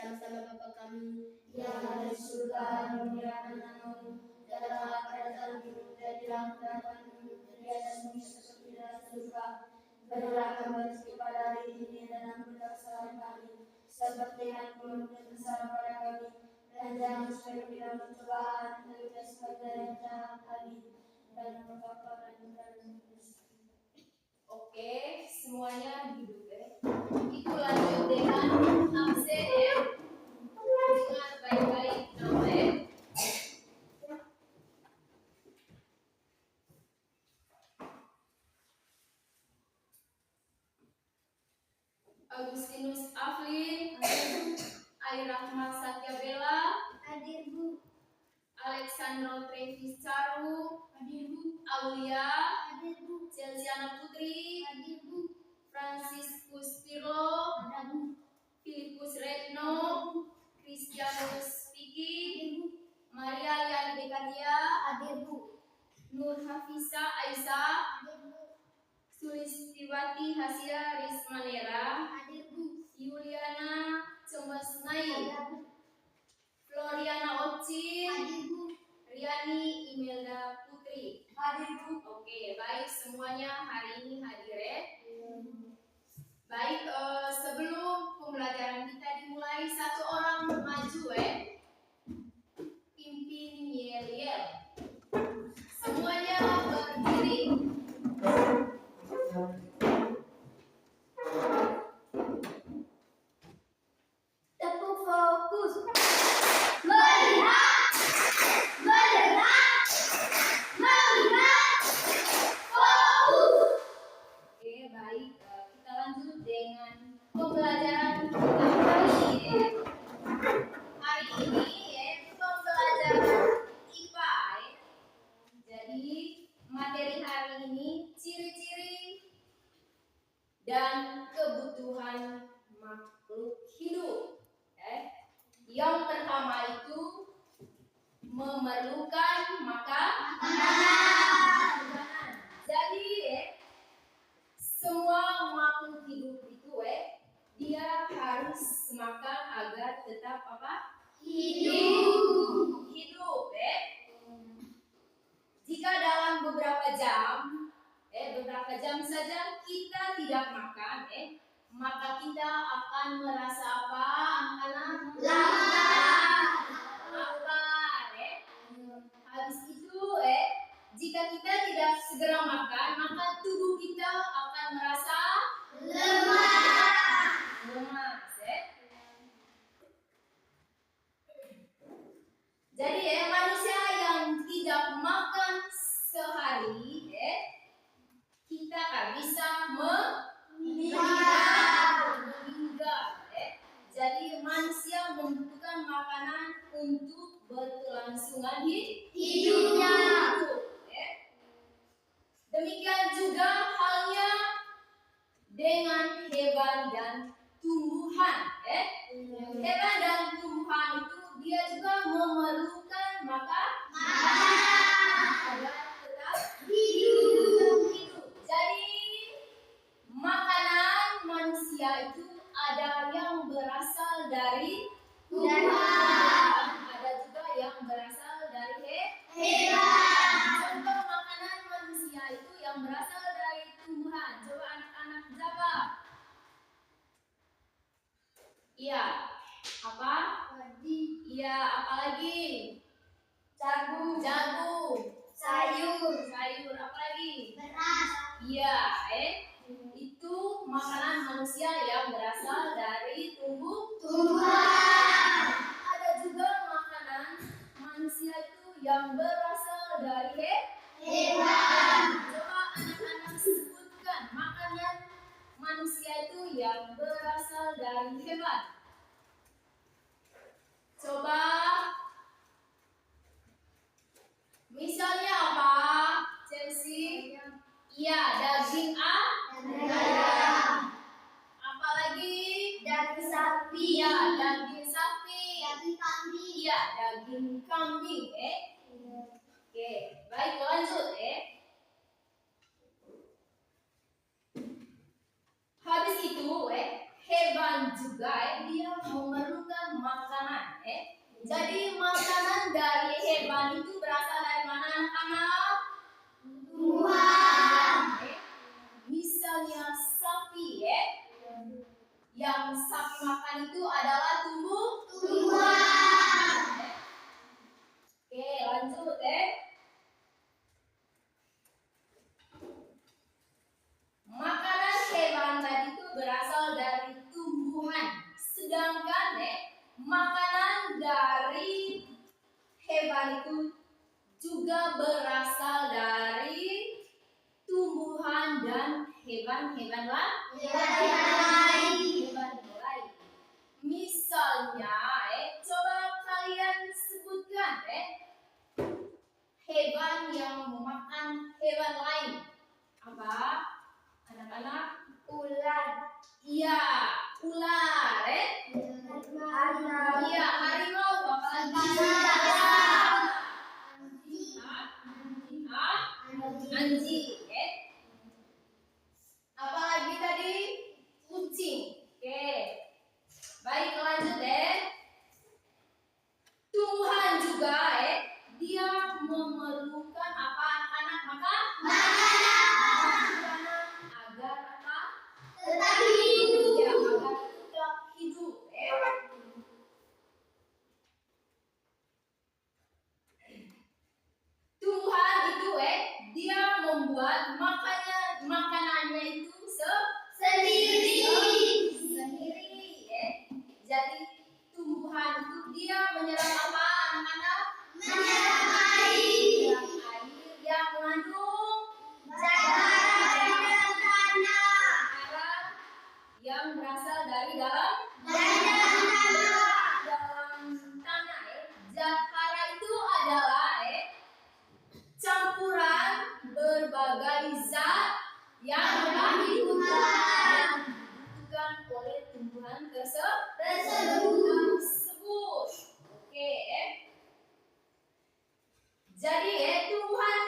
bersama-sama Bapa kami yang ada di surga, dimuliakan namamu, datanglah kerajaanmu, jadilah kehendakmu di atas bumi seperti di atas surga. Berilah kami rezeki pada hari ini dan ampunilah kesalahan kami, seperti yang kami mengampuni kesalahan pada kami, dan jangan sampai kami dalam pencobaan, tetapi bebaskan kami dari yang jahat. Amin. Dan nama Bapa dan Putra dan Roh Kudus. Oke, semuanya duduk ya. Itu lanjut dengan absen ya. Dengar baik-baik nama ya. Agustinus Aflin, Airahma Satya Bella, Hadir Bu. Alexandro Trevis Caru, Hadir Bu. Aulia, Hadir Bu. Celsiana Putri, Hadir Bu. Franciscus Pirlo, Ada Bu. Filipus Retno, Christianus Vicky, Hadir Bu. Maria Lian Bekadia, Hadir Bu. Nur Hafisa Aisyah, Hadir Bu. Sulistiwati Hasia Rismanera, Hadir Bu. Yuliana Cemesnai, Ada Bu. Floriana Oci, Hadir Bu. Riani Imelda Putri. Hadir Bu. Oke, baik semuanya hari ini hadir ya. Baik, sebelum pembelajaran kita dimulai, satu orang maju ya. Pimpin yel-yel. Semuanya berdiri. Tepuk fokus. Melihat. Melihat. Melihat. Fokus. Oke, baik. Kita lanjut dengan pembelajaran kita hari ini. Hari ini ya, pembelajaran IPA ya. Jadi materi hari ini ciri-ciri dan kebutuhan makhluk hidup. Yang pertama itu memerlukan makanan. Jadi semua makhluk hidup itu dia harus makan agar tetap apa? Hidup. Jika dalam beberapa jam saja kita tidak makan, maka kita akan merasa apa, anak-anak? Lapar. Habis itu, jika kita tidak segera makan, maka tubuh kita akan merasa lemas. Jadi manusia yang tidak makan sehari, kita kan bisa meninggal. Jadi manusia membutuhkan makanan untuk berkelangsungan hidupnya. Demikian juga halnya dengan hewan dan tumbuhan. Hewan dan tumbuhan itu dia juga memerlukan makanan agar tetap hidup. Jadi makanan manusia itu ada yang berasal dari Tuhan, ada juga yang berasal dari hewan. Contoh makanan manusia itu yang berasal dari tumbuhan. Coba anak-anak jawab. Iya. Apa? Iya, apalagi? Jagung. Sayur. Apalagi? Beras. Iya, itu makanan manusia yang berasal dari tumbuhan. Ada juga makanan manusia itu yang berasal dari hewan. Coba anak-anak sebutkan makanan manusia itu yang berasal dari hewan. Coba. Misalnya apa? Chelsea? Iya, daging Ayam. apalagi? Daging sapi. Iya, daging sapi. Daging kambing. Iya, daging kambing. Oke, baik lanjut hewan lain. lain. Misalnya, coba kalian sebutkan hewan yang memakan hewan lain. Apa? Anak-anak? Ular. Iya, ular. Iya, harimau. Apalagi? Anjing. Apalagi tadi? Kucing. Oke. Baik, lanjut Tuhan juga dia memerlukan apa anak-anak? Makanan agar apa? Tetap hidup. Ya, agar tetap hidup. Tuhan itu dia membuat makanannya itu Sendiri. Jadi tumbuhan itu dia menyerap apa anak-anak? Menyerap air. Menyerap air yang mengandung Cairan dan tanah. yang berasal dari dalam tanah. Zat hara itu adalah campuran berbagai zat yang dibutuhkan oleh tumbuhan tersebut. Oke. Jadi tumbuhan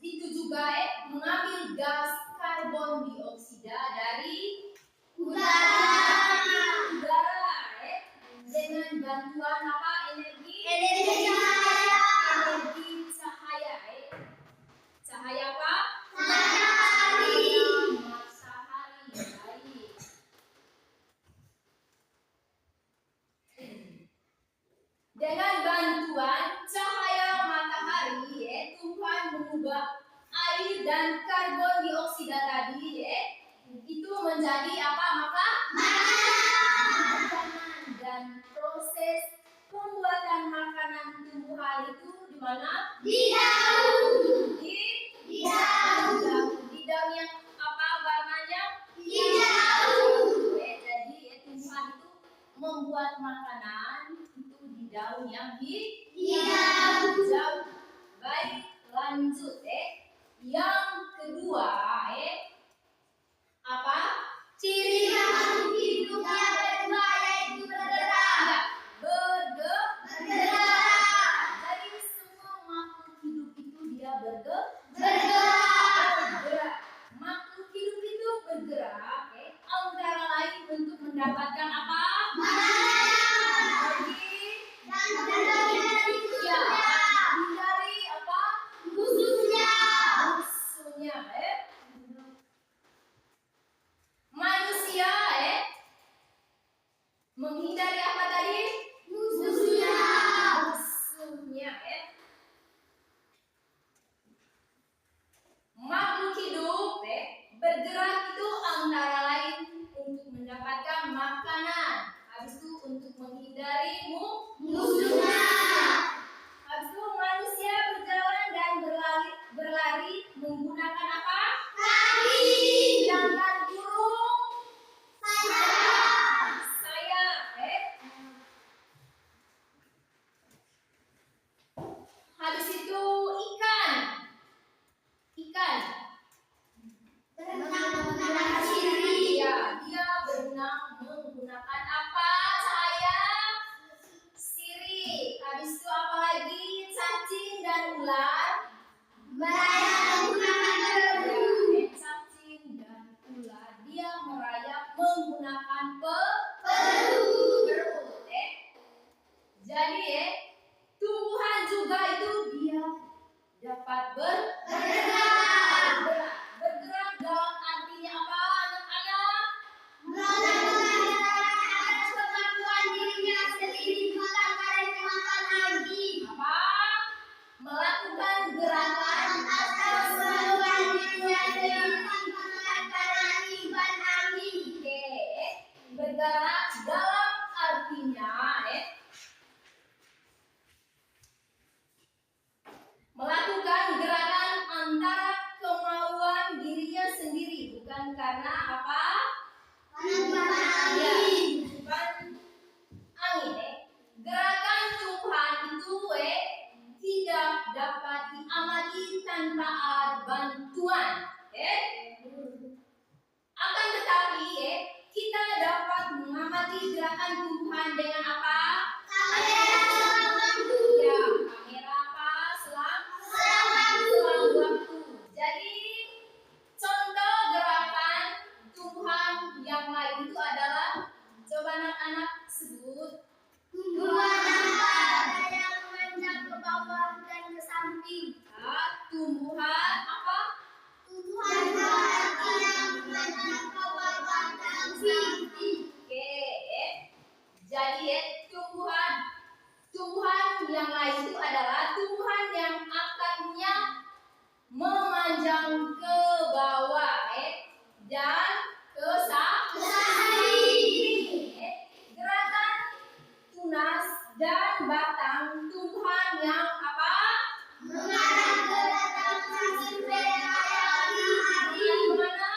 itu juga mengambil gas karbon dioksida dari udara dengan bantuan apa? Energi cahaya. Cahaya apa? Matahari. Matahari. Baik. Dengan bantuan cahaya matahari, Tuhan mengubah air dan karbon dioksida tadi itu menjadi apa? Makanan. Dan proses pembuatan makanan tumbuhan itu di mana? Di daun. Di daun yang apa warnanya? Hijau. Jadi tumbuhan itu membuat makanan itu di daun yang Hijau. Baik, lanjut yang kedua apa? Ciri makhluk hidup yang kedua yaitu bergerak. Bergerak. Jadi semua makhluk hidup itu dia bergerak. Makhluk hidup itu bergerak antara lain untuk mendapatkan apa? Makanan. Bagi Dan karena apa? Panas Ya, angin. bukan angin. Gerakan tumbuhan itu tidak dapat diamati tanpa alat bantuan. Akan tetapi kita dapat mengamati gerakan tumbuhan dengan apa? Selang waktu. Ya, kamera apa? Selang Waktu. waktu. Jadi contoh gerakan tumbuhan yang lain itu adalah, coba anak-anak sebut. Tumbuhan apa? Ada yang memanjang ke bawah dan ke samping. Tumbuhan apa? Tumbuhan apa yang memanjang ke bawah dan ke samping. Oke, jadi tumbuhan yang lain itu adalah tumbuhan yang akarnya memanjang ke bawah dan ke samping. Gerakan tunas dan batang tumbuhan yang apa? Mengarah ke datang sambil berlari. Mana?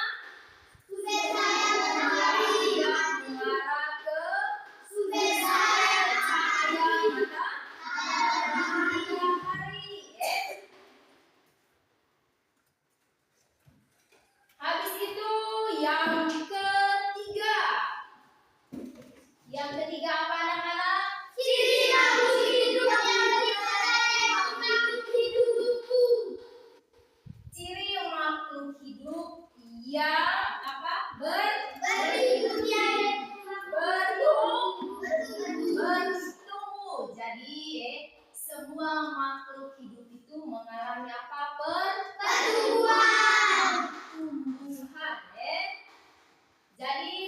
Supaya saya berlari. Mengarah ke Supaya saya cahaya berlari. matahari. Habis itu yang ketiga. Yang ketiga apa anak-anak? Ciri makhluk hidup yang dimiliki makhluk hidup. Ciri makhluk hidup yang apa? Berhidup yaitu bertumbuh. Jadi semua makhluk hidup itu mengalami apa? pertumbuhan. Tumbuhan. Jadi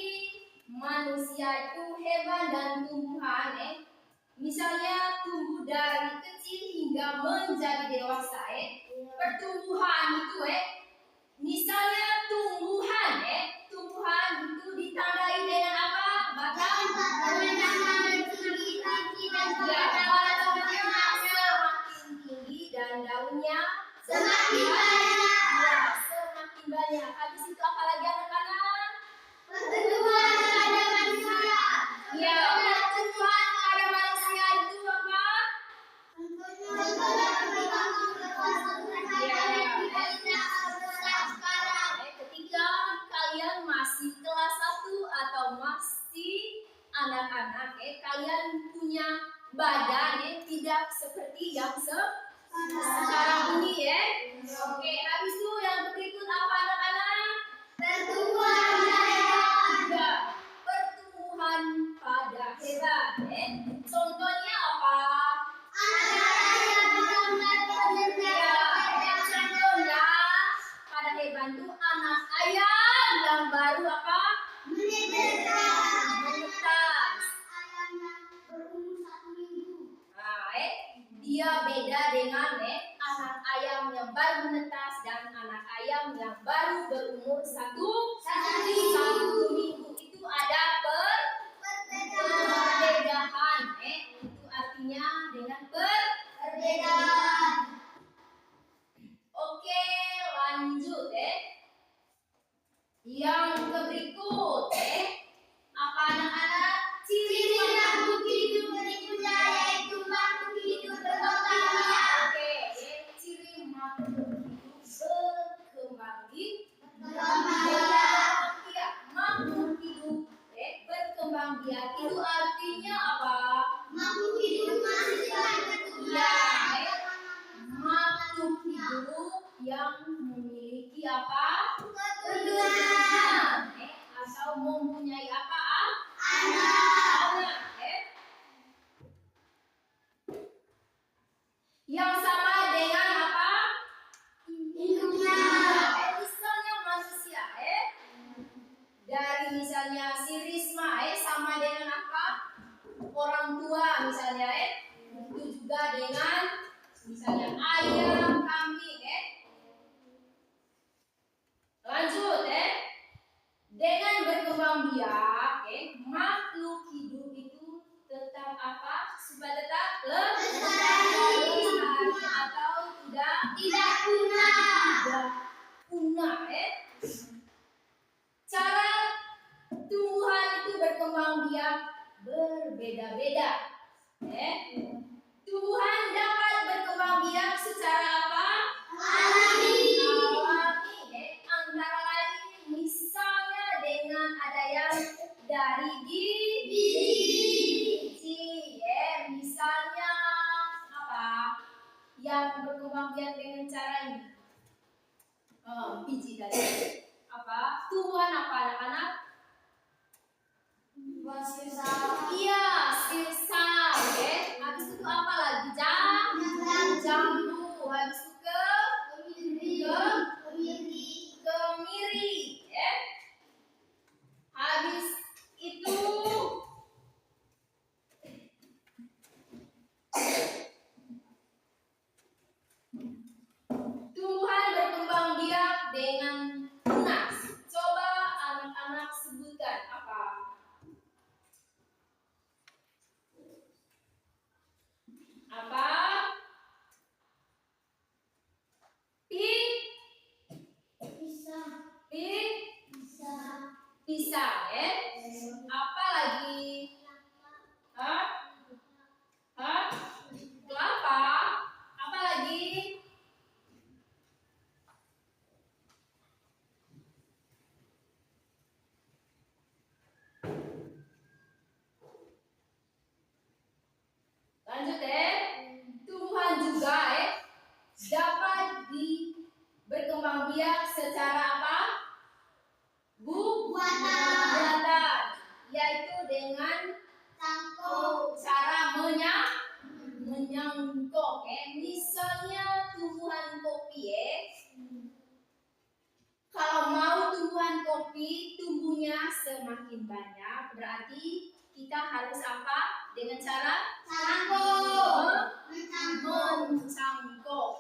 manusia itu hewan dan tumbuhan. Misalnya tumbuh dari kecil hingga menjadi dewasa. Pertumbuhan itu misalnya tumbuhan itu ditandai dengan apa? Batang. Ya, batangnya semakin tinggi dan daunnya Semakin banyak. Ya, semakin banyak. Habis itu apa lagi anak-anak? Pertumbuhan pada manusia. Ya, pertumbuhan pada manusia itu apa? Ketika kalian masih kelas 1 atau masih anak-anak, kalian punya badan tidak seperti yang sekarang ini Oke, habis itu yang berikut apa anak-anak? Ya, pertumbuhan pada hewan. Contohnya apa? Ya, contohnya pada hewan itu anak ayam yang baru apa? Menetas. Nah, dia beda dengan anak ayam yang baru menetas dan anak ayam yang baru berumur satu minggu. Itu ada perbedaan. Itu artinya dengan Perbedaan. Oke, lanjut Yang berikut apa anak-anak? Ciri makhluk hidup berikutnya yaitu makhluk hidup berkembang biak. Oke, ciri makhluk hidup berkembang Berkembang biak. Ya, makhluk hidup berkembang biak itu artinya apa? Makhluk hidup masih dalam bentuk Ya, makhluk hidup yang memiliki apa? keturunan. Atau mempunyai apa? Anak. Anak. Yang sama dengan apa? Induknya. Misalnya manusia dari misalnya si Risma sama dengan apa? Orang tua misalnya itu juga dengan misalnya ayam, kambing Lanjut dengan berkembang biak makhluk berbeda-beda. Tumbuhan dapat berkembang biak secara apa? Alami. Antara lain misalnya dengan ada yang dari biji. Misalnya apa? Yang berkembang biak dengan cara ini. Biji dari apa? Tumbuhan apa anak-anak? Iya, sirsak. Habis itu apa lagi? Jambu. Habis itu kemiri. Habis itu tumbuhan berkembang biak dengan tunas. Coba anak-anak sebutkan apa? Apa? Pisang, Apa lagi? Kelapa. Apa lagi? Lanjut tumbuhan juga dapat berkembang biak secara apa? Buatan, yaitu dengan cara menyangkok. Misalnya tumbuhan kopi kalau mau tumbuhan kopi tumbuhnya semakin banyak, berarti kita harus apa? Dengan cara mencangkok.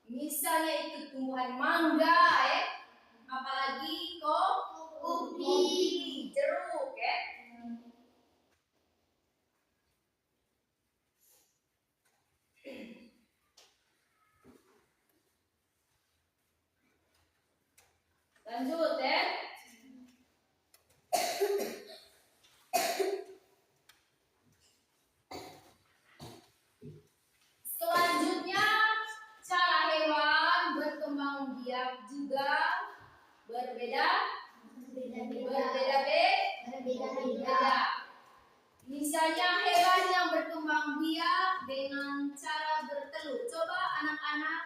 Misalnya itu tumbuhan mangga, apalagi kopi, jeruk. Lanjut selanjutnya cara hewan berkembang biak juga berbeda. Misalnya hewan yang berkembang biak dengan cara bertelur. Coba anak-anak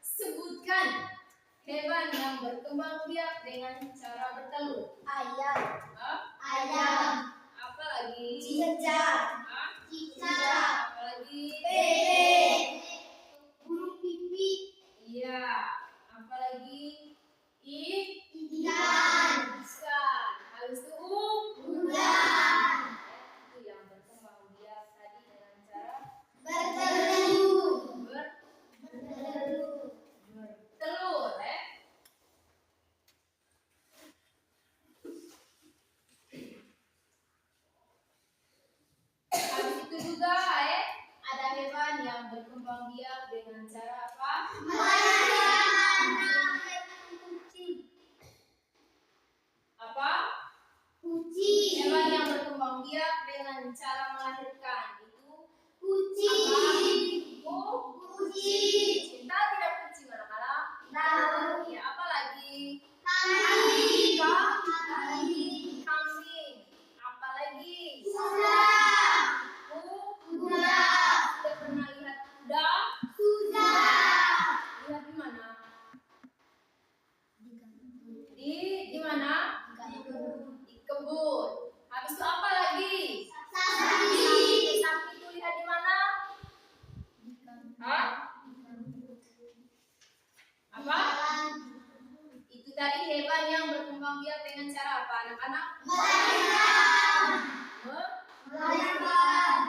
sebutkan hewan yang berkembang biak dengan cara bertelur. Ayam. Apa lagi? Cicak. Apa lagi? Bebek. Burung pipit. Iya. Apa lagi? Ikan. Habis itu Udang. Itu yang berkembang biak tadi dengan cara Bertelur. bertelur. Habis itu juga ada hewan yang berkembang biak dengan cara apa? Apa? Kucing. Hewan yang berkembang biak dengan cara melahirkan itu Kucing. Kucing. Cinta tidak kucing anak-anak? Tahu. Ya, apa lagi? Kambing. Kambing. Apa lagi? Kuda. Sudah pernah lihat kuda? Lihat di mana? Di mana? Di kebun. Habis itu apa lagi? Sapi itu lihat di mana? Apa? Itu tadi hewan yang berkembang biak dengan cara apa anak-anak? Melahirkan.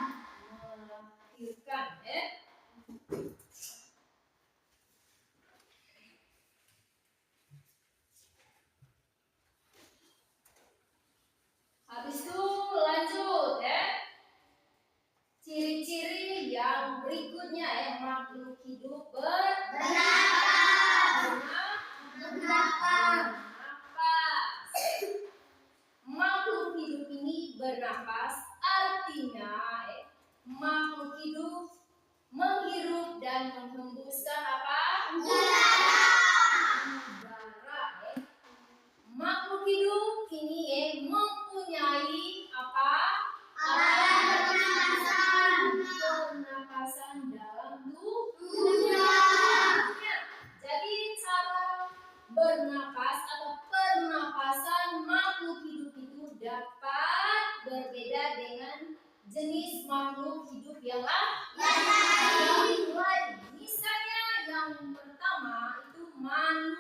Habis itu lanjut ciri-ciri yang berikutnya makhluk hidup bernapas. Makhluk hidup ini bernapas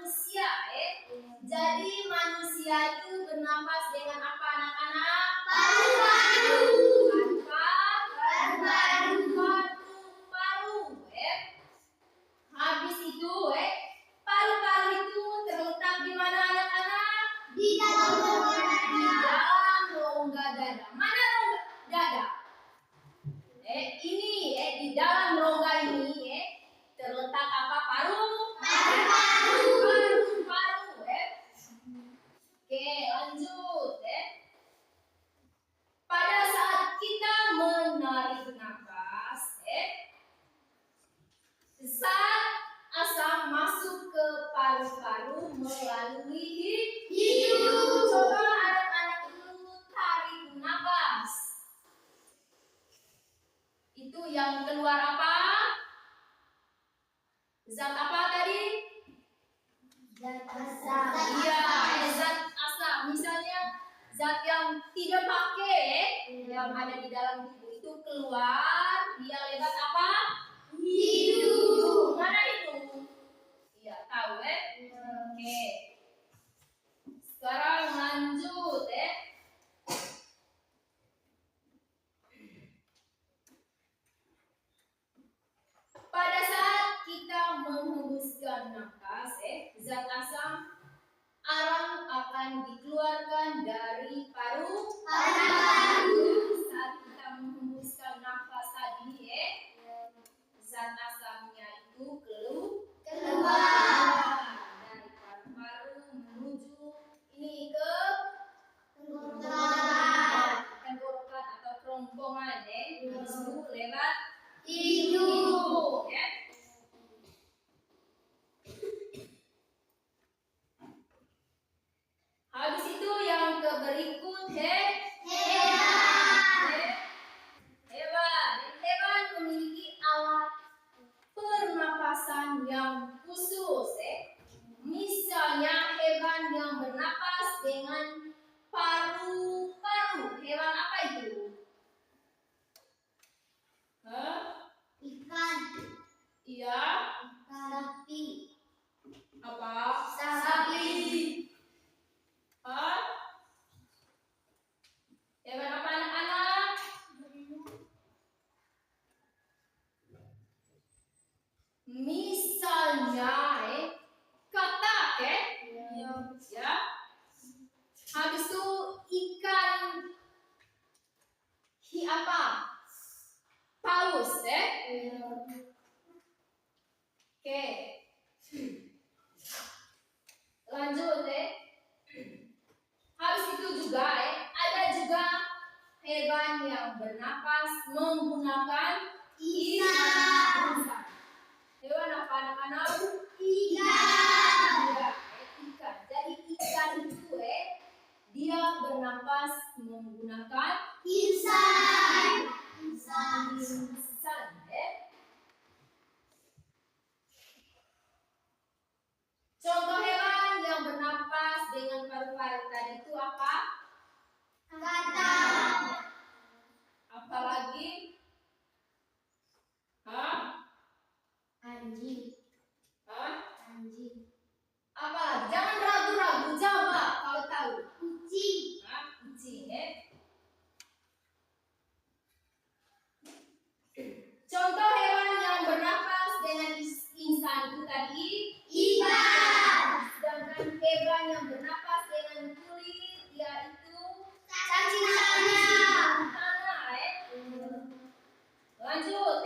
manusia. Jadi manusia itu bernapas dengan apa anak-anak? Paru-paru. Paru-paru. Habis itu, paru-paru itu terletak di mana anak-anak? Di dalam rongga Di dada. dalam rongga dada. Mana rongga dada? Ini, di dalam rongga ini, terletak apa? Paru. Paru-paru. Paru. Oke, lanjut. Pada saat kita menarik nafas, zat asam masuk ke paru-paru melalui Hidung. Coba anak-anak dulu tarik nafas. Itu yang keluar apa? Zat apa tadi? Zat asam. Iya, zat asam. Misalnya zat yang tidak pakai, yang ada di dalam tubuh itu keluar, dia lewat apa? Hidung. Mana itu? Iya, tahu Oke. Sekarang lanjut Pada saat kita menghembuskan nafas, zat asam arang akan dikeluarkan dari Paru-paru. Saat kita menghembuskan nafas tadi, zat asamnya itu keluar dari paru-paru menuju ini ke tenggorokan atau kerongkongan, habis itu lewat Hidung. Habis itu yang ke berikut hewan memiliki alat pernapasan yang khusus. Misalnya hewan yang bernapas dengan paru-paru. Hewan apa itu? Ikan. Iya. Sapi. Apa? Sapi. Hewan apa anak-anak? Misalnya katak ya. Habis itu ikan apa? Paus Oke. Lanjut Habis itu juga ada juga hewan yang bernapas menggunakan Ikan. Hewan apa anak-anak? Ikan. Ya, ikan. Jadi ikan itu dia bernapas menggunakan Insan. insan Contoh hewan yang bernapas dengan paru-paru tadi itu apa? Katak. Apalagi? Anjing. Anjing. Apa? Jangan ragu-ragu, jawab kalau tahu. Kucing. Kucing Contoh hewan yang bernapas dengan insan itu tadi Ikan. Sedangkan hewan yang bernapas dengan kulit yaitu Cacing tanah. tanah Lanjut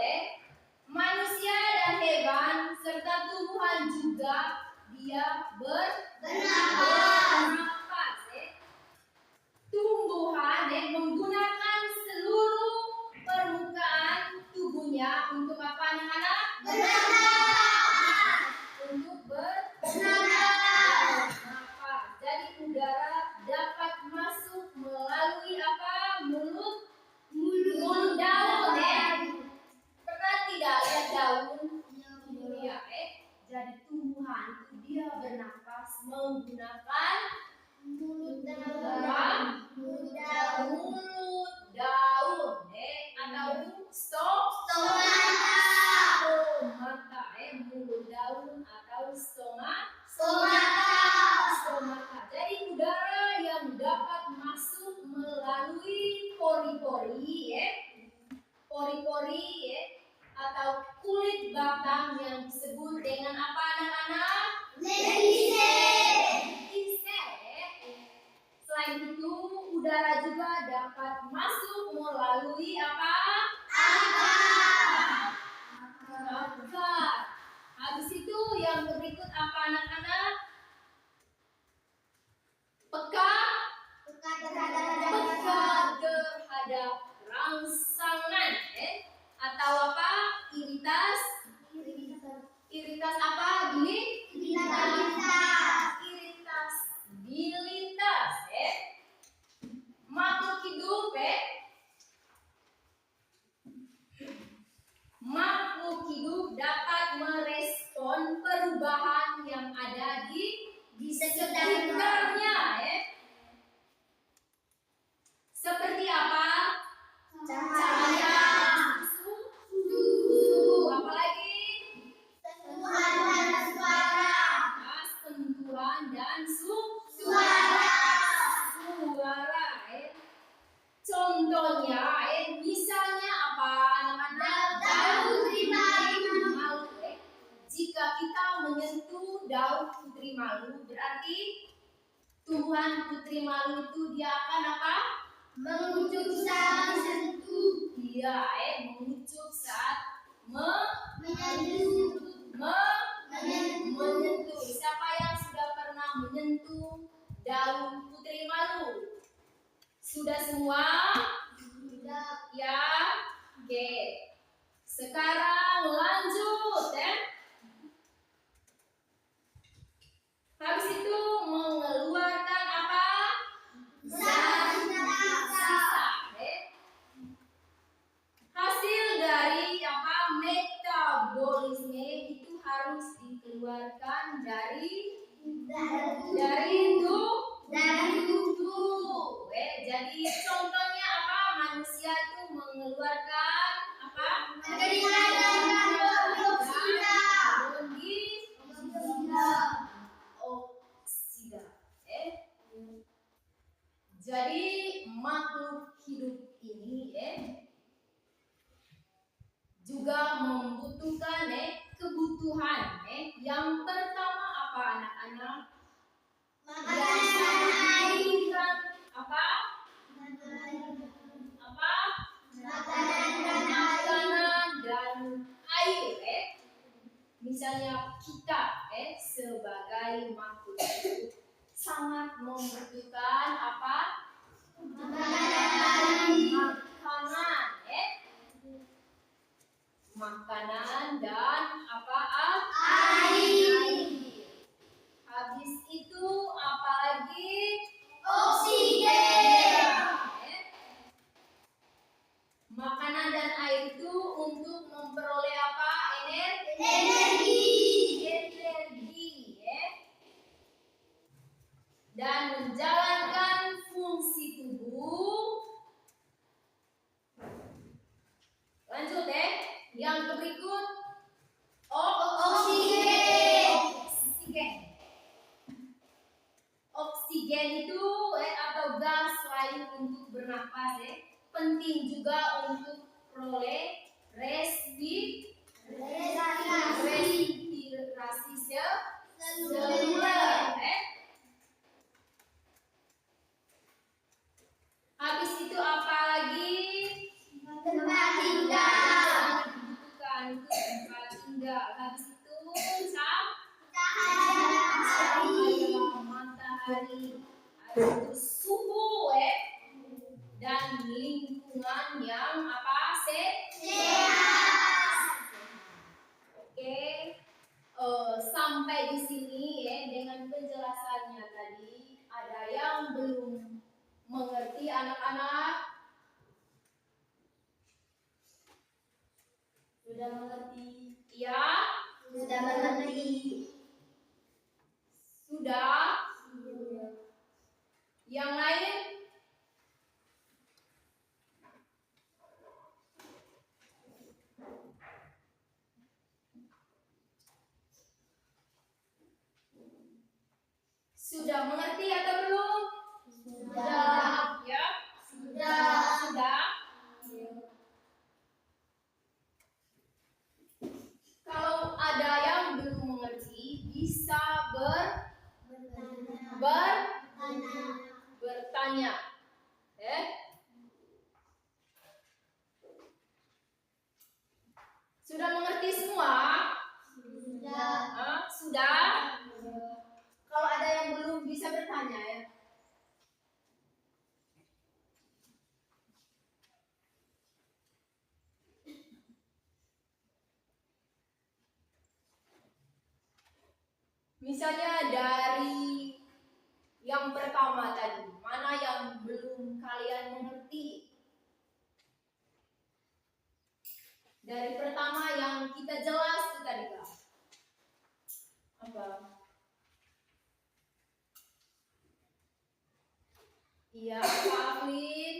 manusia dan hewan serta tumbuhan juga dia bernapas Tumbuhan menggunakan seluruh permukaan tubuhnya untuk apa anak-anak? Bernapas. Untuk Bernapas. Jadi udara dapat masuk melalui apa? Mulut daun Pernah tidak lihat daun? Iya Jadi tumbuhan itu dia bernapas menggunakan Mulut daun daun. atau Stomata. stomata mulut daun atau stoma Stomata. dapat masuk melalui apa? Akar. Habis itu yang berikut apa anak-anak? Peka terhadap rangsangan, atau apa? Iritas apa? Iritas dilintas, makhluk hidup, makhluk hidup dapat merespon perubahan yang ada di sekitarnya, seperti apa? Cahaya, suhu, apalagi? Sentuhan dan suara. Contohnya, misalnya apa anak-anak? Malu, jika kita menyentuh daun putri malu, berarti tumbuhan putri malu itu dia akan apa? Mengucuk saat disentuh. Dia mengucuk saat Menyentuh. menyentuh. Siapa yang sudah pernah menyentuh daun putri malu? Sudah semua? Ya, oke. Sekarang lanjut, Habis itu mengeluarkan apa? Sisa, Hasil dari apa? Metabolisme itu harus dikeluarkan dari tubuh. Jadi contohnya apa? Manusia itu mengeluarkan apa? Oksida. Jadi makhluk hidup ini juga membutuhkan kebutuhan. Yang pertama apa anak-anak? Apa? Makanan dan air. Misalnya kita sebagai makhluk hidup sangat membutuhkan apa? Makanan dan apa? Air. Habis itu apa lagi? Oksigen. Makanan dan air itu untuk memperoleh apa? Energi. Dan menjalankan fungsi tubuh. Lanjut yang berikut. Oksigen itu atau gas lain untuk bernapas penting juga untuk peroleh respirasi seluler. Habis itu apa lagi? Tempat tinggal. Dibutuhkan untuk tempat tinggal. Habis itu Cahaya matahari. Habis itu suhu dan lingkungan yang apa? sehat. Oke. Sampai di sini dengan penjelasannya tadi. Ada yang belum mengerti anak-anak? Sudah mengerti? Ya? Sudah mengerti. Sudah? Yang lain? Sudah mengerti atau belum? Sudah. Ya? Sudah. Kalau ada yang belum mengerti, bisa bertanya. contohnya ya. Misalnya dari yang pertama tadi, mana yang belum kalian mengerti? Dari pertama yang kita jelas itu tadi Kak. Apa? Iya, Kak Aflin.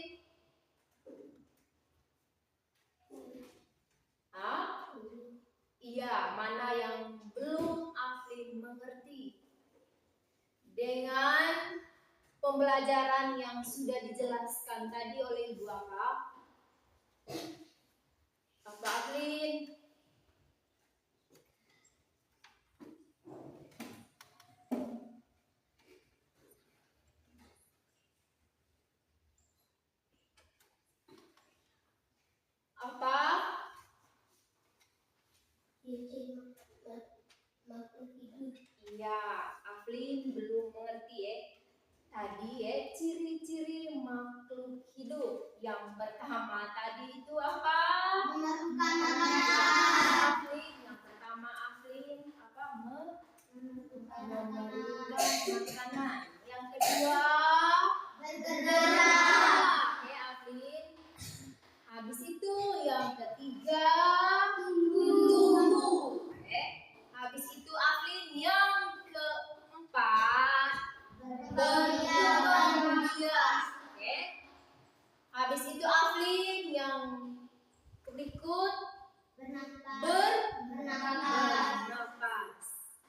Hah? Iya, mana yang belum Aflin mengerti? Dengan pembelajaran yang sudah dijelaskan tadi oleh Ibu Aka. Apa Aflin? Apa? Iya, Aflin belum mengerti ya. Tadi ya ciri-ciri makhluk hidup. Yang pertama tadi itu apa? Memakan Aflin, yang pertama Aflin apa? Memerlukan makanan. Yang kedua bergerak. Oke, Aflin. Habis itu yang ketiga tumbuh. Oke. Habis itu Aflin yang keempat berkembang biak. Oke. Habis itu Aflin yang berikut bernapas.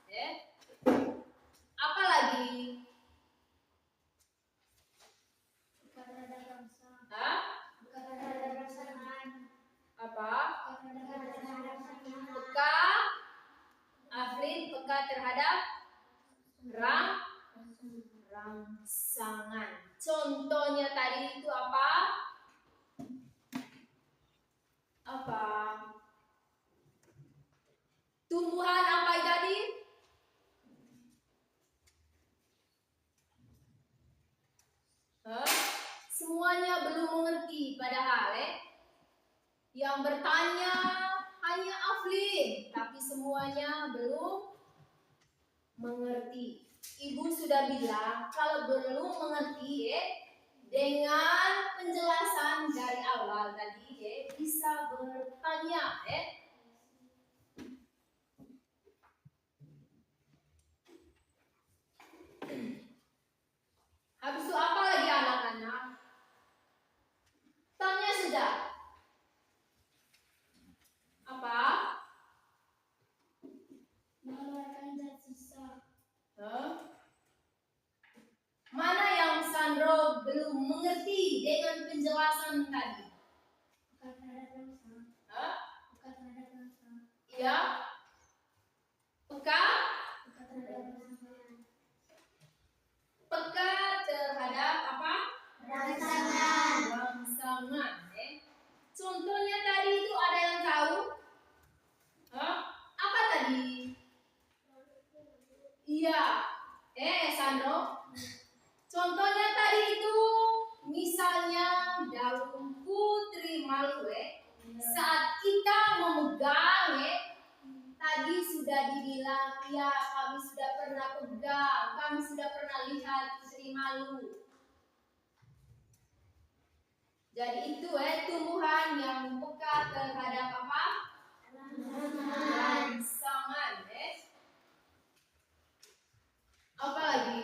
Oke. Apa lagi? Hah? Apa? Peka. Aflin peka terhadap rangsangan. Contohnya tadi itu apa? Apa? Tumbuhan apa tadi? Hah? Semuanya belum mengerti padahal yang bertanya hanya Aflin, tapi semuanya belum mengerti. Ibu sudah bilang kalau belum mengerti dengan penjelasan dari awal tadi bisa bertanya Habis itu apa lagi anak-anak? Tanya saja. Apa? mengeluarkan zat sisa. Mana yang Sandro belum mengerti dengan penjelasan tadi? Peka terhadap rangsa. Hah? Peka terhadap rangsa. Iya. Peka? Peka terhadap rangsa. Peka terhadap apa? Rangsangan. Rangsangan. Contohnya tadi itu ada yang tahu? Hah? Apa tadi? Iya. Sandro. Contohnya tadi itu misalnya daun putri malu saat kita memegang tadi sudah dibilang ya kami sudah pernah pegang, kami sudah pernah lihat putri malu. Jadi itu tumbuhan yang peka terhadap apa? Rangsangan. Apa lagi?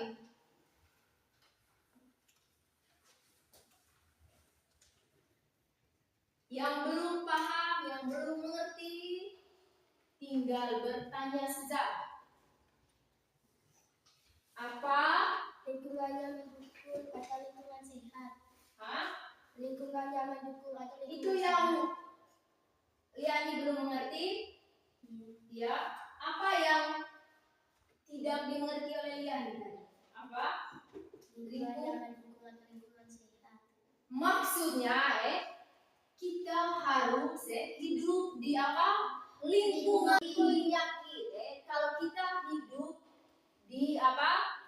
Yang belum paham, yang belum mengerti, tinggal bertanya saja. Apa? Lingkungannya mendukung atau lingkungan sehat. Hah? Lingkungannya mendukung atau lingkungan Itu yang Liani belum mengerti? Ya. Apa yang tidak dimengerti oleh Liani tadi? Apa? lingkungannya mendukung atau lingkungan sehat. Maksudnya kita harus hidup di apa? Lingkungan penyakit. Kalau kita hidup di apa?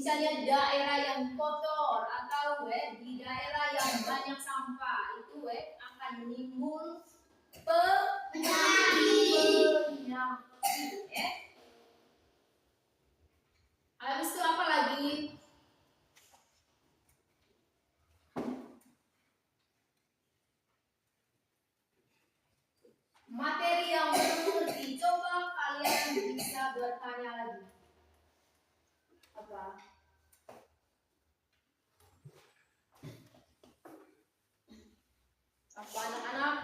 Misalnya daerah yang kotor atau di daerah yang banyak sampah itu akan menimbul penyakit. Habis itu apa lagi? Materi yang belum dicoba kalian bisa bertanya lagi. Apa? Apa anak-anak?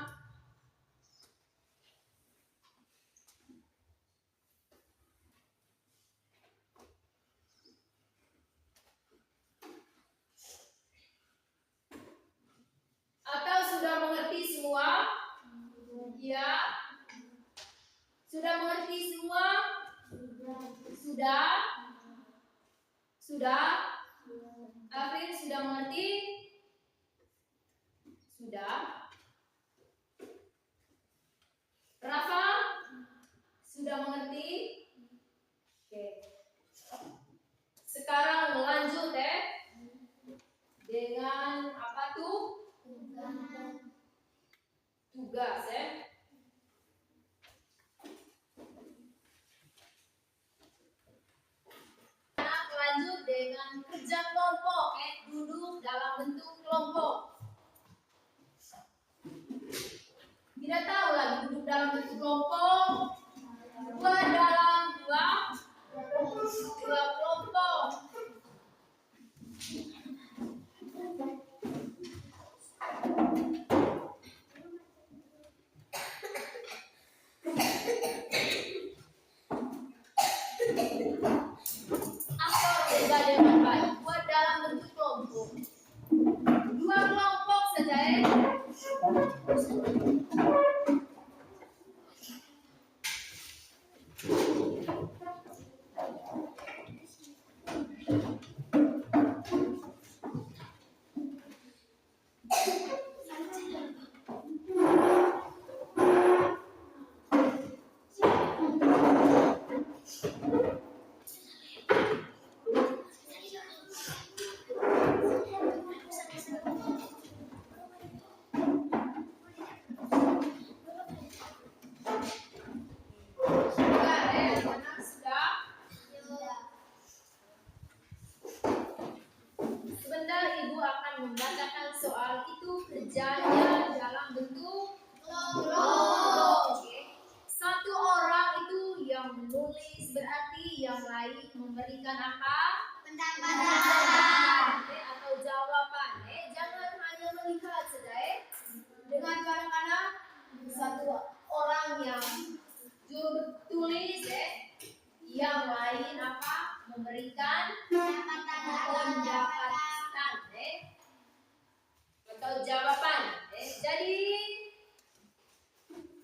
Atau sudah mengerti semua? Ya. Sudah mengerti semua? Sudah? Sudah? April sudah mengerti? Sudah? Rafa? Sudah mengerti? Oke. Sekarang lanjut dengan apa tuh? Tugas lanjut dengan kerja kelompok duduk dalam bentuk kelompok. Tidak tahu lagi duduk dalam bentuk kelompok. Dua dalam dua kelompok. Atau kerja dengan baik. Buat dalam bentuk kelompok. Dua kelompok saja Sebentar Ibu akan membacakan soal itu kerjanya dalam bentuk kelompok. Satu orang itu yang menulis berarti yang lain memberikan apa? Pendapat atau jawaban. Jangan hanya melihat saja dengan kadang-kadang satu orang yang juru tulis yang lain apa? Memberikan pendapatan atau jawaban. Jadi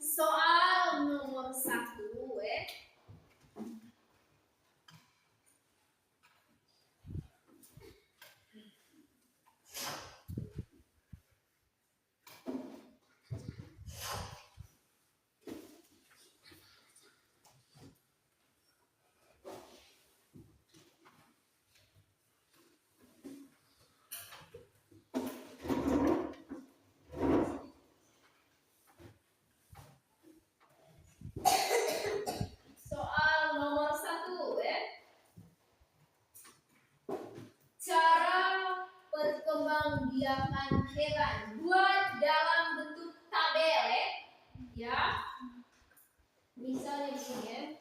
soal nomor 1 cara perkembangbiakan hewan. Buat dalam bentuk tabel ya. Misalnya di sini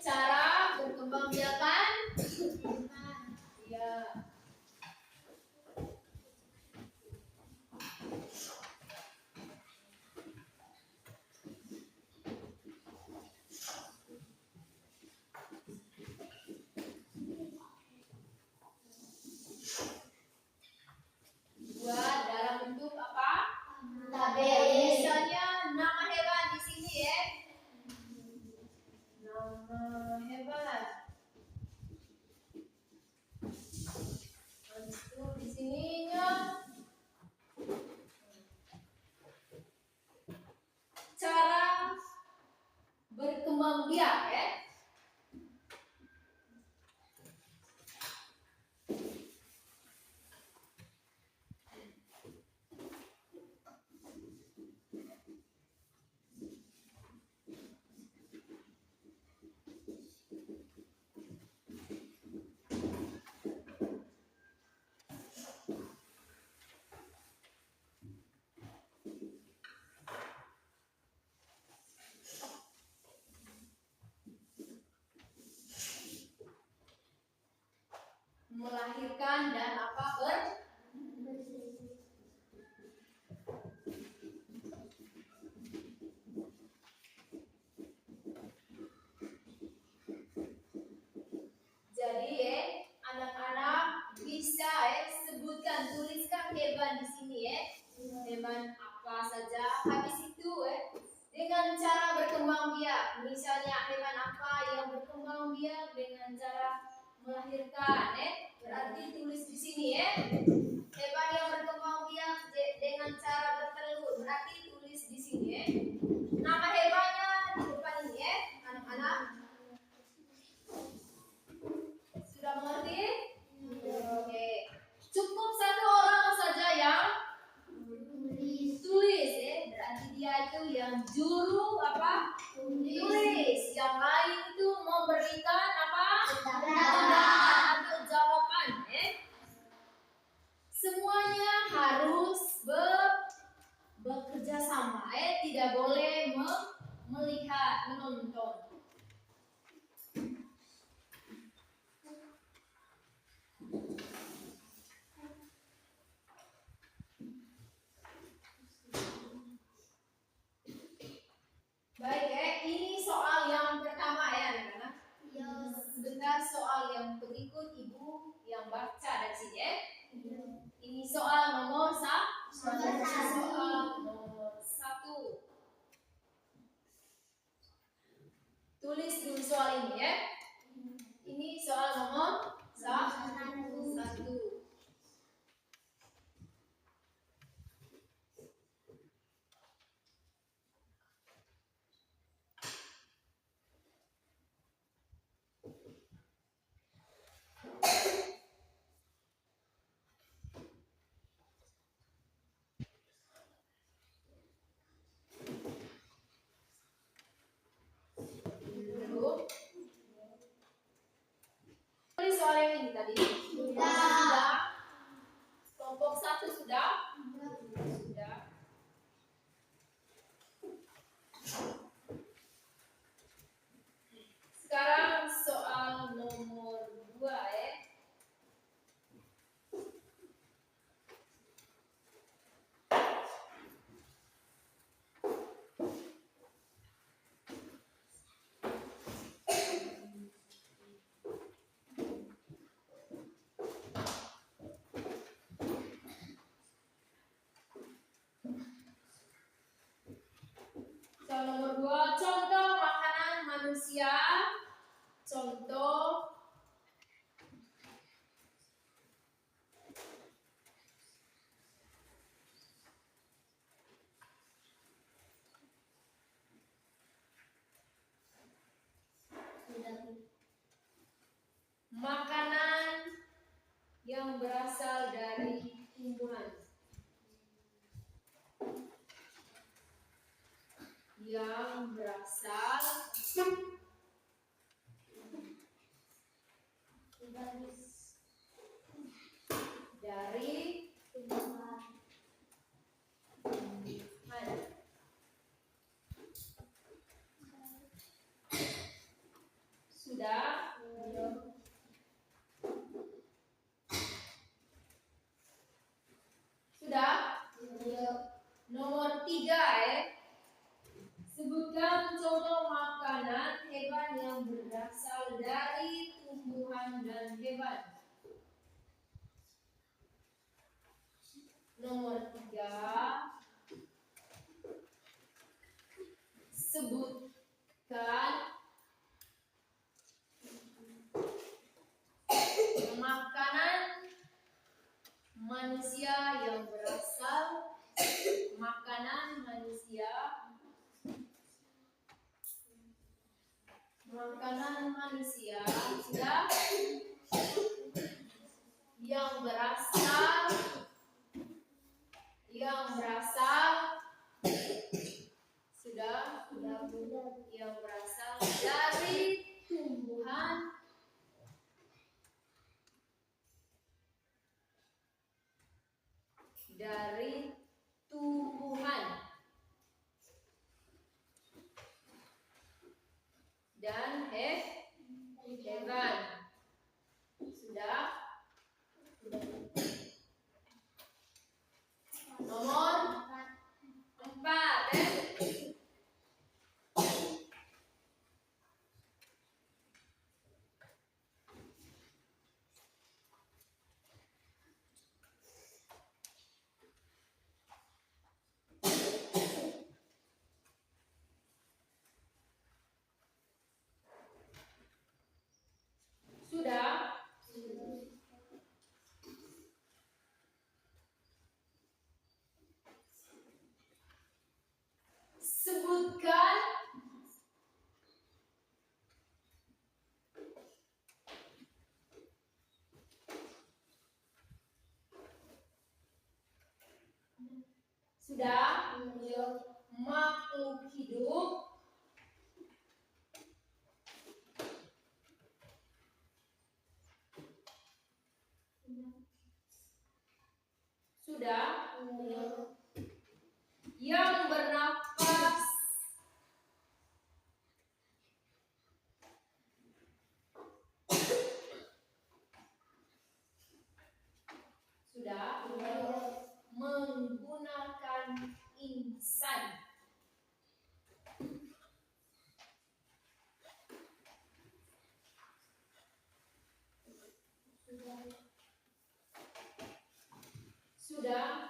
cara perkembangbiakan ya. saja. Habis itu dengan cara berkembang biak. Misalnya hewan apa yang berkembang biak dengan cara melahirkan, berarti tulis di sini hewan yang berkembang biak dengan cara bertelur, berarti tulis di sini nama hewannya di depan ini anak-anak. Sudah mengerti? Oke. Cukup satu orang saja yang tulis berarti dia itu yang juru apa? Tulis. Yang lain itu memberikan apa? Tanda atau jawaban Semuanya harus bekerja sama tidak boleh melihat, menonton. Baik ini soal yang pertama anak-anak. Sebentar soal yang berikut ibu yang baca dari sini Ini soal nomor soal nomor 1. Tulis dulu soal ini Ini soal nomor 1. Tulis soal yang ini tadi. Sudah. Kelompok 1 sudah. Sudah. Sekarang soal nomor 2 Soal nomor 2, contoh makanan manusia. Contoh makanan yang berasal dari tumbuhan. Yang berasal dari tumbuhan. Sudah? Sudah? Nomor 3 Sebutkan contoh makanan hewan yang berasal dari tumbuhan dan hewan. Nomor 3 Sebutkan makanan manusia yang berasal sudah yang berasal sudah yang berasal dari tumbuhan dan hewan. Sudah? Nomor Sebutkan sudah makhluk hidup sudah yang bernafas sudah menggunakan insan sudah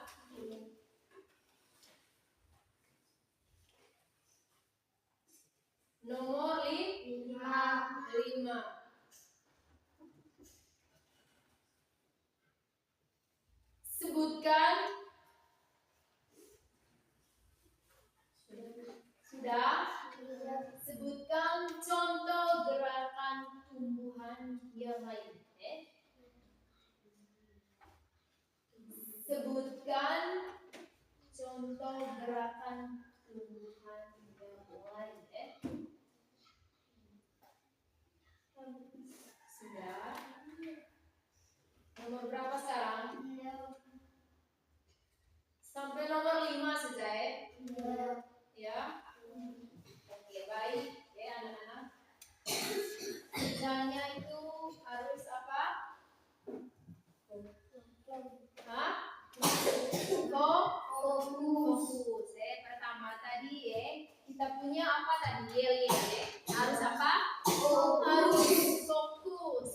nomor 5. Sebutkan sudah sebutkan contoh gerakan tumbuhan yang lain. Sebutkan contoh gerakan tumbuhan yang lain. Sudah. Nomor berapa sekarang? Sampai nomor 5 saja ya. Oke, baik ya anak-anak. Kerjanya itu harus apa? Fokus. Pertama tadi kita punya apa tadi? Yel harus apa? Harus fokus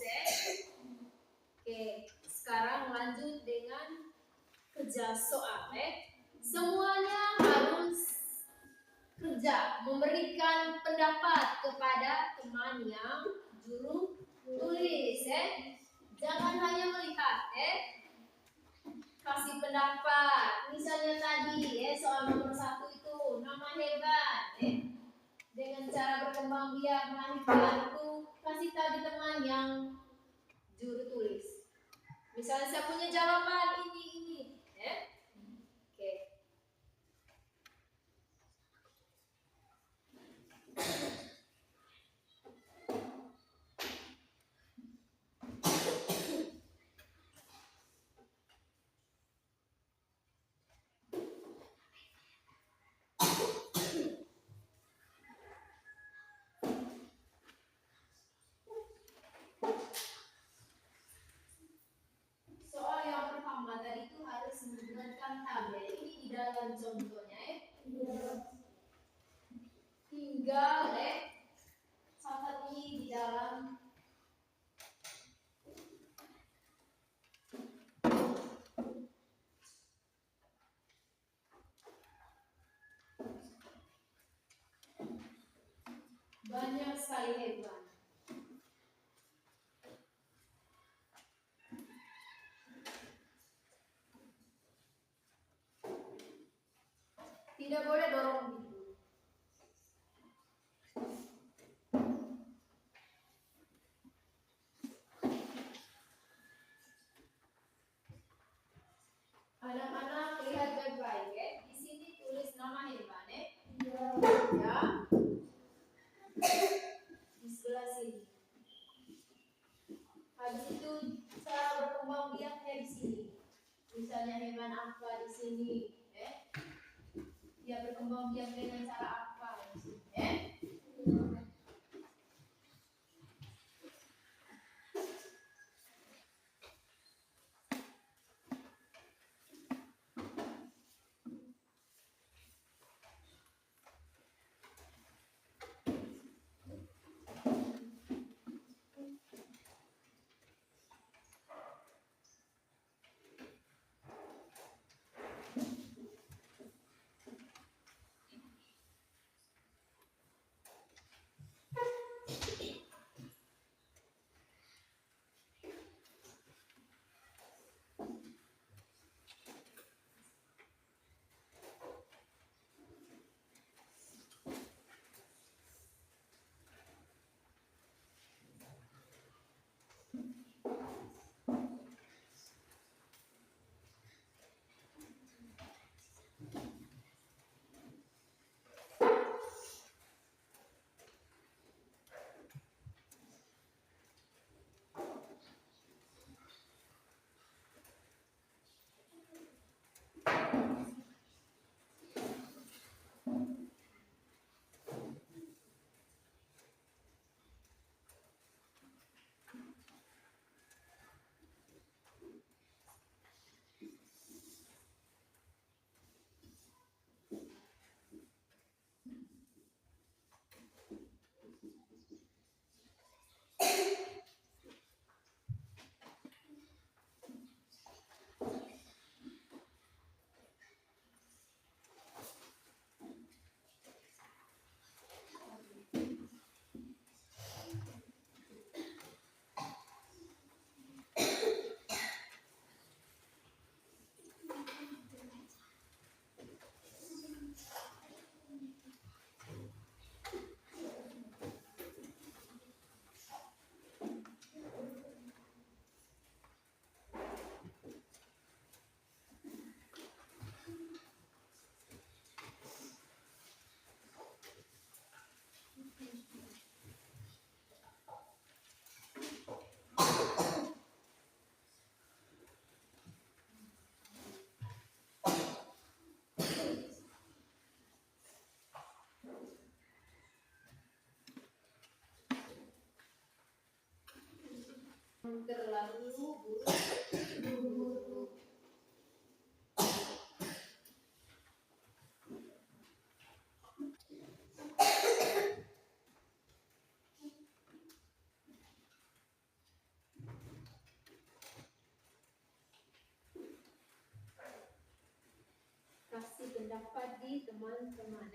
Oke, sekarang lanjut dengan kerja soal Semuanya harus kerja, memberikan pendapat kepada teman yang juru tulis Jangan hanya melihat kasih pendapat. Misalnya tadi soal nomor 1 itu nama hebat dengan cara berkembang biak melahirkan itu kasih tahu di teman yang juru tulis. Misalnya saya punya jawaban ini Oke. Soal yang pertama tadi itu harus menggunakan tabel. Ini di dalam contohnya tinggal catat ini di dalam banyak sekali hewan. Tidak boleh dorong gitu. Anak-anak lihat baik-baik Di sini tulis nama hewan ya. Di sebelah sini. Habis itu cara berkembang biaknya di sini. Misalnya hewan apa di sini dia berkembang biak dengan cara apa di sini terlalu buru-buru. Kasih pendapat di teman-teman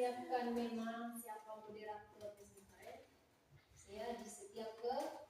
siapkan memang siapa moderator sebentar. Saya di setiap kelompok.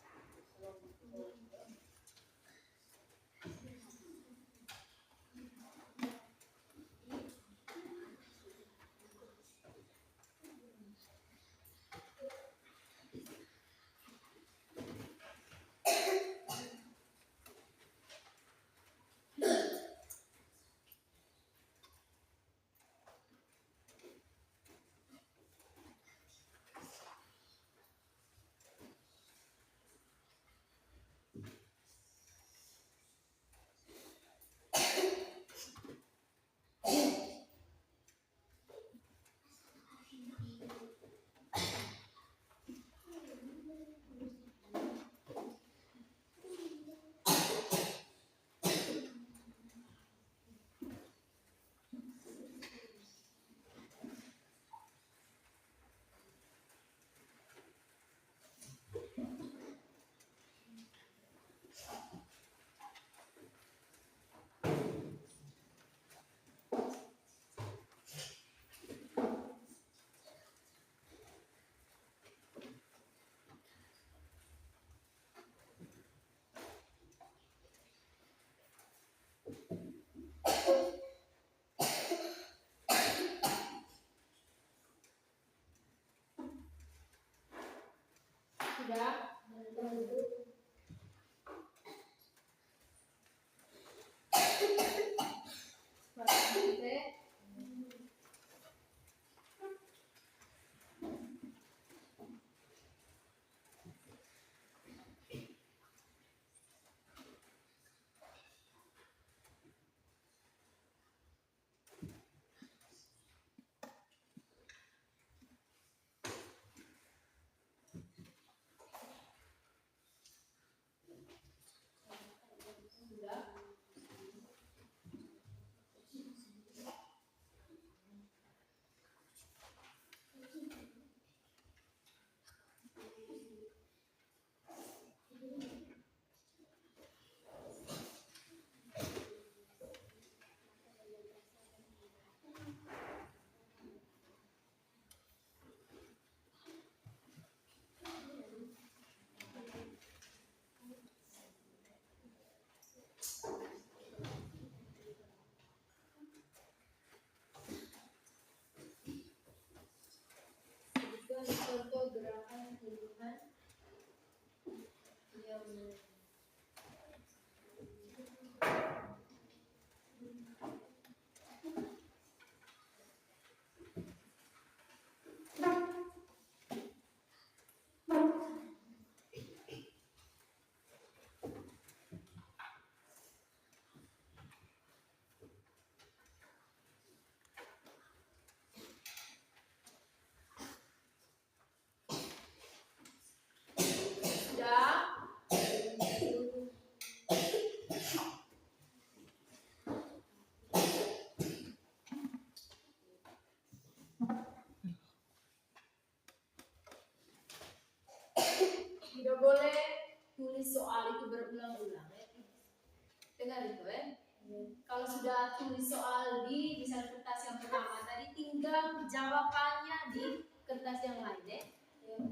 sudah tulis soal di misal kertas yang pertama tadi, tinggal jawabannya di kertas yang lain ya.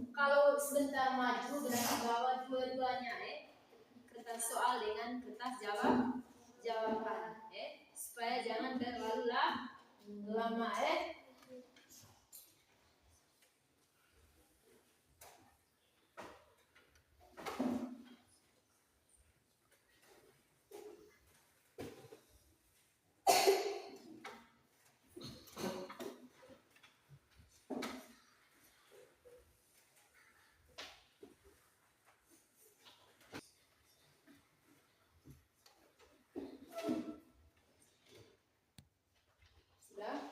Kalau sebentar maju berarti bawa dua-duanya kertas soal dengan kertas jawaban supaya jangan terlalu lama Sudah?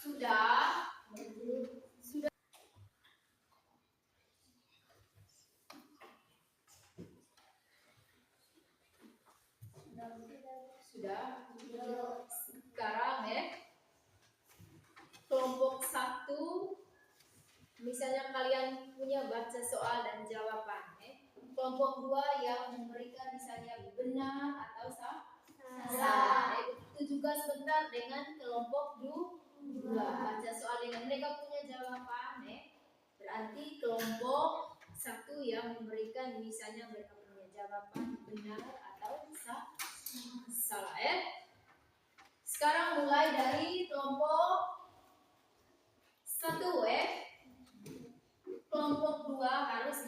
Sudah? Sudah. Sudah. Sekarang kelompok 1, misalnya kalian punya baca soal dan jawaban kelompok 2 yang memberikan misalnya benar atau salah itu juga sebentar dengan kelompok 2 baca soal dengan mereka punya jawaban berarti kelompok 1 yang memberikan misalnya mereka punya jawaban benar atau salah sekarang mulai dari kelompok 1 kelompok 2 harus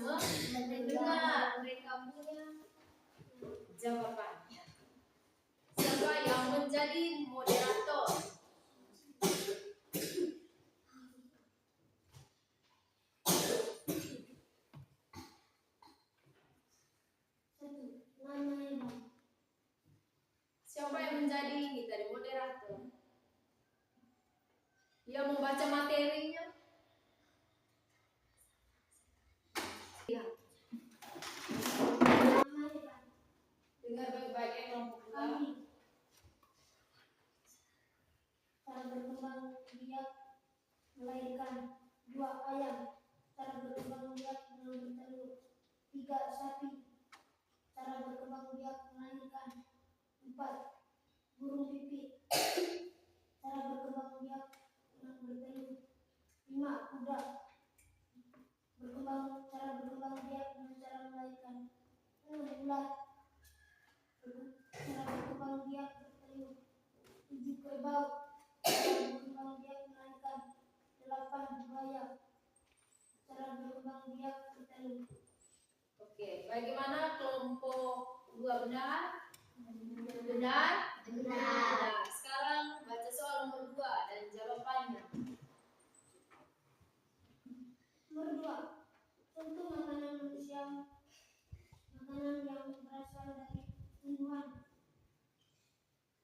mendengar mereka punya jawabannya. Siapa yang menjadi moderator? Siapa yang menjadi ini tadi moderator? Yang membaca materinya? Ya. Dengar baik-baik kelompok 2. Cara berkembang biak melahirkan 2 ayam. Cara berkembang biak mengambil telur 3 sapi. Cara berkembang biak melahirkan 4 burung pipit. Cara berkembang biak mengambil telur 5 kuda. Cara berkembang biak dengan cara melahirkan 6 ular. Cara berkembang biak bertelur 7 kerbau. Cara berkembang biak melahirkan 8 buaya. Cara berkembang biak bertelur. Oke, bagaimana kelompok 2 benar? Benar? Benar. Sekarang baca soal nomor 2 dan jawabannya. Nomor 2. Contoh makanan manusia. Makanan yang berasal dari tumbuhan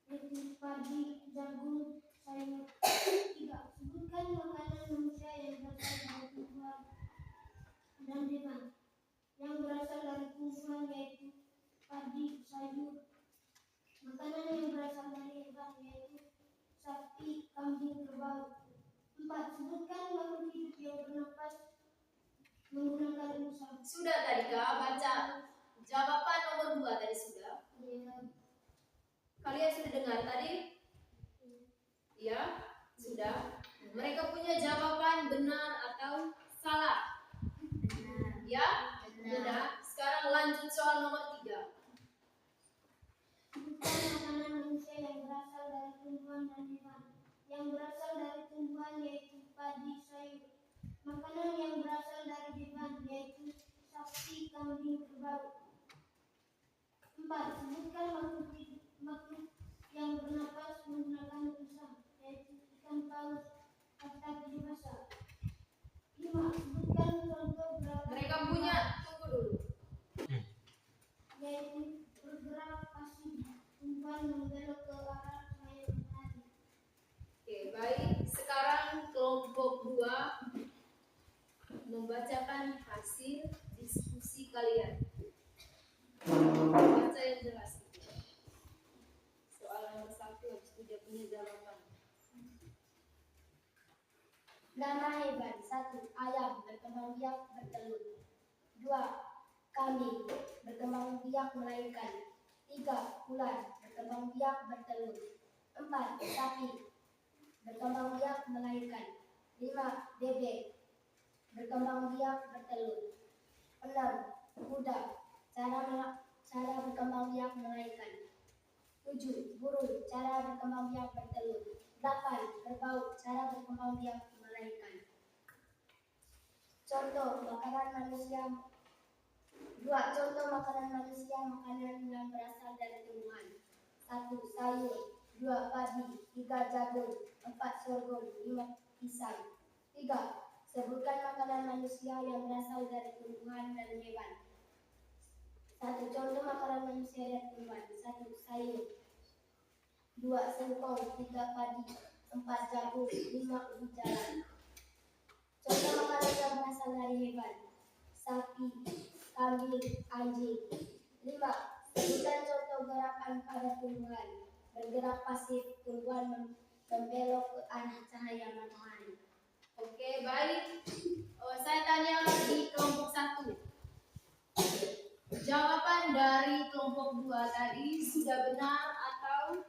yaitu padi, jagung, sayur. 3. Sebutkan makanan manusia yang berasal dari tumbuhan dan hewan. Yang berasal dari tumbuhan yaitu padi, sayur. Makanan yang berasal dari hewan yaitu sapi, kambing, kerbau. 4. Sebutkan makhluk hidup yang bernapas menggunakan usap. Sudah tadi Kak baca jawaban nomor 2 tadi sudah? Iya. Kalian sudah dengar tadi? Iya? Sudah? Mereka punya jawaban benar atau salah? Benar. Ya? Benar. Sekarang lanjut soal nomor 3. Bukan makanan manusia yang berasal dari tumbuhan dan hewan. Yang berasal dari tumbuhan yaitu padi, sayur. makanan yang berasal dari hewan, yaitu sapi, kambing, kerbau. 4. Sebutkan makhluk yang bernapas menggunakan usang, yaitu ikan paus atau dewasa. 5. Sebutkan contoh gerakan Mereka punya, tunggu dulu. yaitu bergerak pasif, tumbuhan membelok ke arah cahaya matahari. Oke, baik. Sekarang kelompok 2 membacakan hasil diskusi kalian. Baca yang jelas. Soal nomor 1 habis itu dia punya jawaban. Nama hewan. 1. Ayam, berkembang biak bertelur. 2. Kambing, berkembang biak melahirkan. 3. Ular, berkembang biak bertelur. 4. Sapi, berkembang biak melahirkan. 5. Bebek, berkembang biak bertelur. 6. Kuda, cara berkembang biak melahirkan. 7. Burung, cara berkembang biak bertelur. 8. Kerbau, cara berkembang biak melahirkan. Contoh makanan manusia. 2. Contoh makanan manusia, makanan yang berasal dari tumbuhan. 1. Sayur. 2. Padi. 3. Jagung. 4. Sorghum. 5. Pisang. 3. Sebutkan makanan manusia yang berasal dari tumbuhan dan hewan. 1. Contoh makanan manusia dari tumbuhan. 1. Sayur. 2. Singkong. 3. Padi. 4. Jagung. 5. Ubi jalan. Contoh makanan yang berasal dari hewan. Sapi, kambing, anjing. 5. Sebutkan contoh gerakan pada tumbuhan. Bergerak pasif, tumbuhan membelok ke arah cahaya matahari. Oke, baik. Saya tanya di kelompok 1. Jawaban dari kelompok 2 tadi sudah benar atau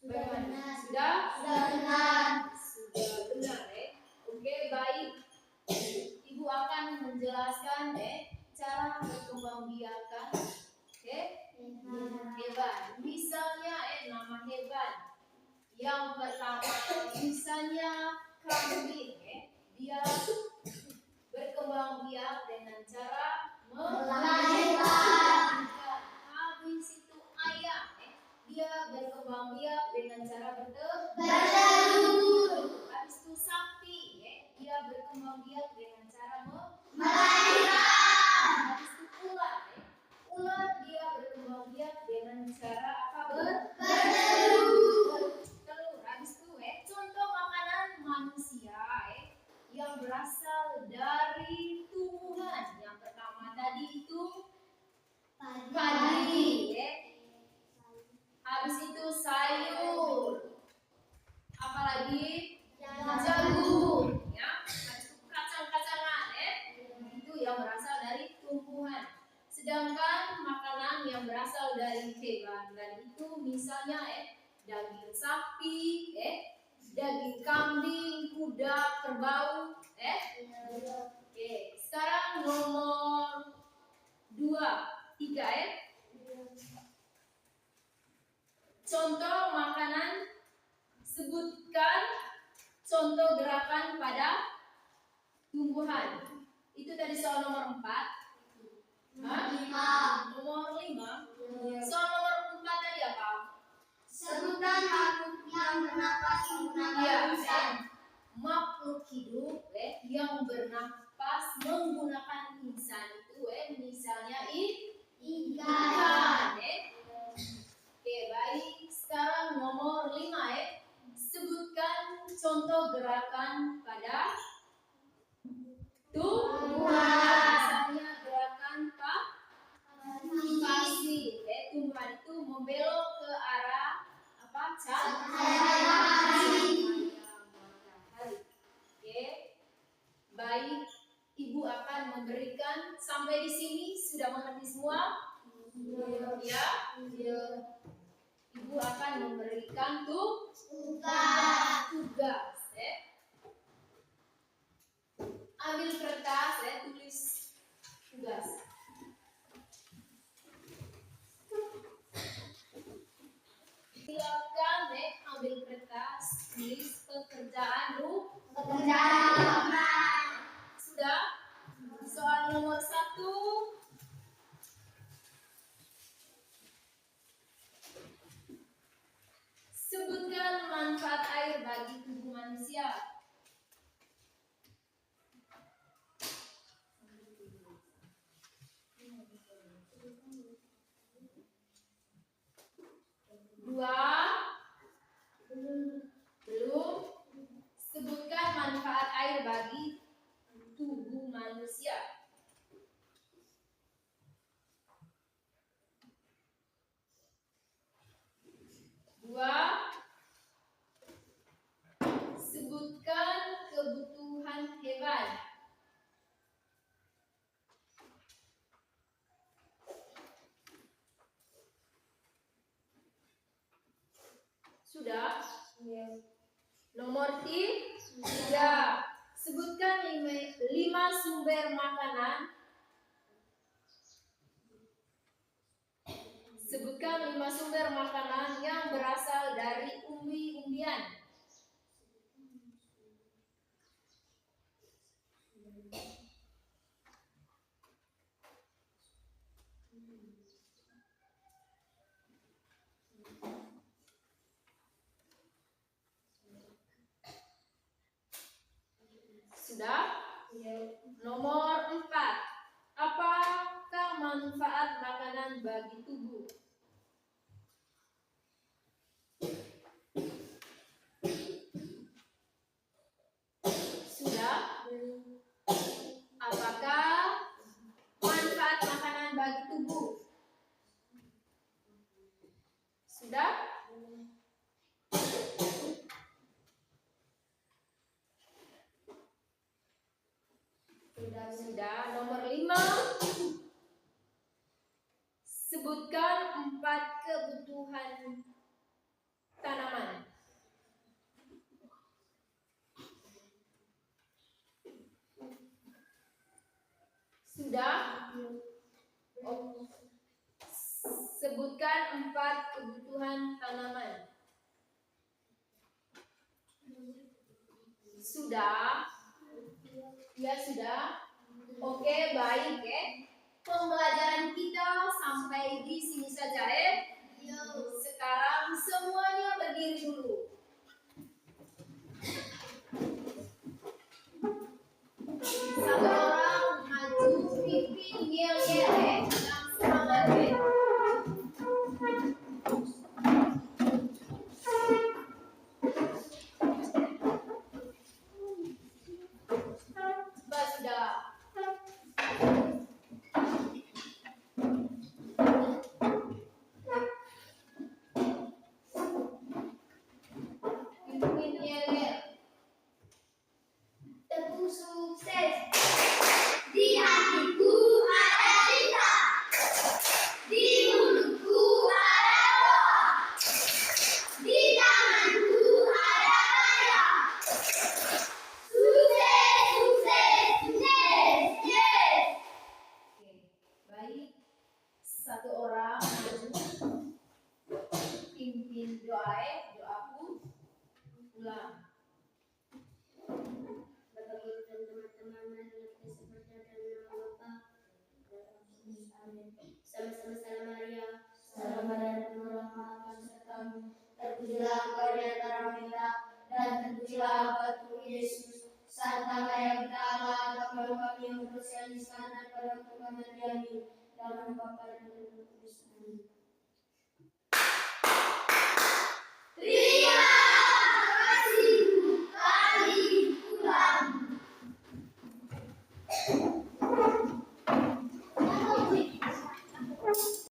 bagaimana? Sudah benar. Sudah benar, Oke, baik. Ibu akan menjelaskan cara berkembangbiakan hewan. Misalnya nama hewan. Yang pertama misalnya kambing, dia berkembang biak dengan cara melahirkan. Habis itu ayam, dia berkembang biak dengan cara bertelur. Habis itu sapi, dia berkembang biak dengan cara melahirkan. Habis itu ular dia berkembang biak dengan cara apa? Bertelur. Habis itu contoh makanan manusia yang berasal dari tumbuhan. Yang pertama tadi itu padi. Habis itu sayur. Apalagi jagung. Ya. Habis itu kacang-kacangan. Itu yang berasal dari tumbuhan. Sedangkan makanan yang berasal dari hewan dan itu misalnya daging sapi, daging kambing, kuda, kerbau, Oke, sekarang nomor 2, 3 Contoh makanan, sebutkan contoh gerakan pada tumbuhan. Itu tadi soal nomor 4. Nomor 5. Soal nomor 4 tadi apa? Sebutkan makhluk yang bernapas menggunakan Iya, lisan. makhluk hidup yang bernapas menggunakan lisan itu misalnya ikan. Oke, baik. Sekarang nomor 5 sebutkan contoh gerakan pada tumbuhan. Misalnya gerakan pasif. Tumbuhan itu membelok ke arah apa? Cahaya matahari. Oke. Baik, Ibu akan memberikan sampai di sini sudah mengerti semua? Ya. Ibu akan memberikan tugas. Ambil kertas, tulis tugas. Silakan ambil kertas, tulis pekerjaan rumah. Sudah? Nomor 3. Sebutkan 5 sumber makanan. Sebutkan 5 sumber makanan yang berasal dari umbi-umbian. Sudah? Nomor 4. Apakah manfaat makanan bagi tubuh? Sudah? Apakah manfaat makanan bagi tubuh? Sudah? Sudah. Nomor 5. Sebutkan 4 kebutuhan tanaman. Sudah? Sebutkan 4 kebutuhan tanaman. Sudah? Ya, sudah. Oke, baik ya. Pembelajaran kita sampai di sini saja ya. Sekarang semuanya berdiri dulu. Satu orang maju pimpin yel-yel ya. Yang semangat ya. Sudah. Pimpin yel-yel. Teguh sukses. Di hatiku ada cinta. Di mulutku ada doa. Di tanganku ada karya. Sukses, sukses, sukses. Yes. Oke, baik. Satu orang maju pimpin doaku. Ulang. Bapak Ibu dan teman-teman, marilah kita sebentar dalam nama Bapa. Sama-sama salam Maria. Salam Maria, penuh rahmat, Tuhan sertamu. Terpujilah engkau di antara wanita, dan terpujilah buah tubuh Yesus. Santa Maria Bunda Allah, doakanlah kami yang berdosa sekarang dan pada waktu kematian kami. Dalam nama Bapa dan Putra dan Roh Kudus. Amin.